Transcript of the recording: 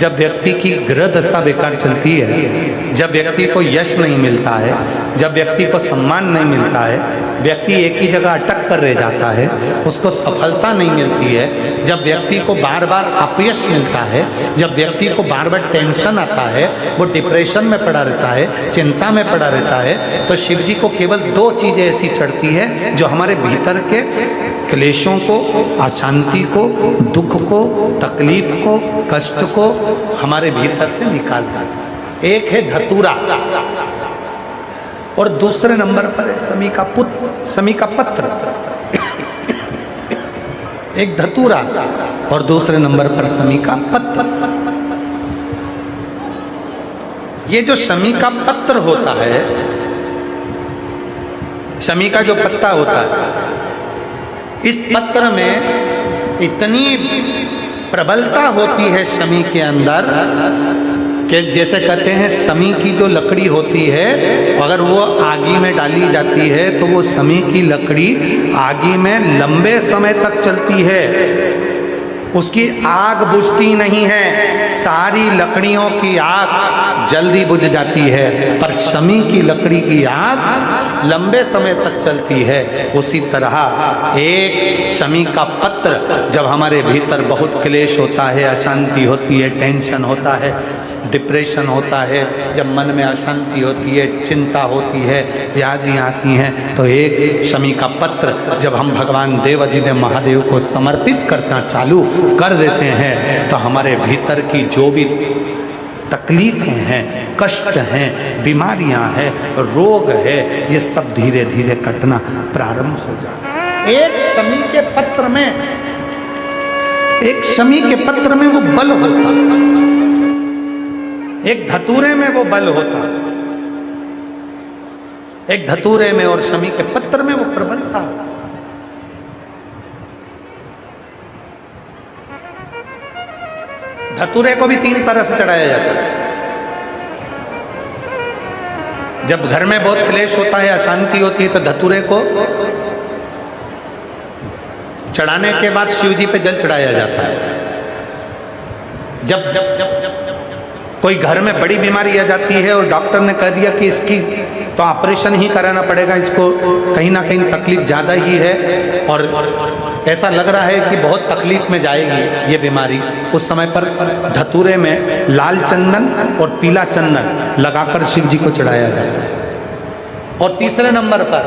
जब व्यक्ति की ग्रह दशा बेकार चलती है, जब व्यक्ति को यश नहीं मिलता है, जब व्यक्ति को सम्मान नहीं मिलता है, व्यक्ति एक ही जगह अटक कर रह जाता है, उसको सफलता नहीं मिलती है, जब व्यक्ति को बार बार अपयश मिलता है, जब व्यक्ति को बार बार टेंशन आता है, वो डिप्रेशन में पड़ा रहता है, चिंता में पड़ा रहता है, तो शिव जी को केवल दो चीज़ें ऐसी चढ़ती है जो हमारे भीतर के क्लेशों को, अशांति को, दुख को, तकलीफ को, कष्ट को हमारे भीतर से निकालता है। एक है धतूरा और दूसरे नंबर पर है समी का पत्र। एक धतूरा और दूसरे नंबर पर समी का पत्र। ये जो समी का पत्र होता है, शमी का जो पत्ता होता है, इस पत्र में इतनी प्रबलता होती है शमी के अंदर कि जैसे कहते हैं शमी की जो लकड़ी होती है, अगर वो आगी में डाली जाती है तो वो शमी की लकड़ी आगी में लंबे समय तक चलती है, उसकी आग बुझती नहीं है, सारी लकड़ियों की आग जल्दी बुझ जाती है, पर शमी की लकड़ी की आग लंबे समय तक चलती है। उसी तरह एक शमी का पत्र जब हमारे भीतर बहुत क्लेश होता है, अशांति होती है, टेंशन होता है, डिप्रेशन होता है, जब मन में अशांति होती है, चिंता होती है, व्याधियाँ आती हैं, तो एक शमी का पत्र जब हम भगवान देवाधिदेव महादेव को समर्पित करना चालू कर देते हैं तो हमारे भीतर की जो भी तकलीफें हैं, कष्ट हैं, बीमारियां हैं, रोग है, ये सब धीरे धीरे कटना प्रारंभ हो जाता है। एक शमी के पत्र में वो बल होता है, एक धतूरे में वो बल होता है, एक धतूरे में और शमी के पत्र में वो प्रबलता होता है। धतूरे को भी तीन तरह से चढ़ाया जाता है। जब घर में बहुत क्लेश होता है, अशांति होती है, तो धतूरे को चढ़ाने के बाद शिव जी पे जल चढ़ाया जाता है। जब कोई घर में बड़ी बीमारी आ जाती है और डॉक्टर ने कह दिया कि इसकी तो ऑपरेशन ही कराना पड़ेगा, इसको कहीं ना कहीं तकलीफ ज़्यादा ही है और ऐसा लग रहा है कि बहुत तकलीफ में जाएगी ये बीमारी, उस समय पर धतूरे में लाल चंदन और पीला चंदन लगाकर शिव जी को चढ़ाया जाता है। और तीसरे नंबर पर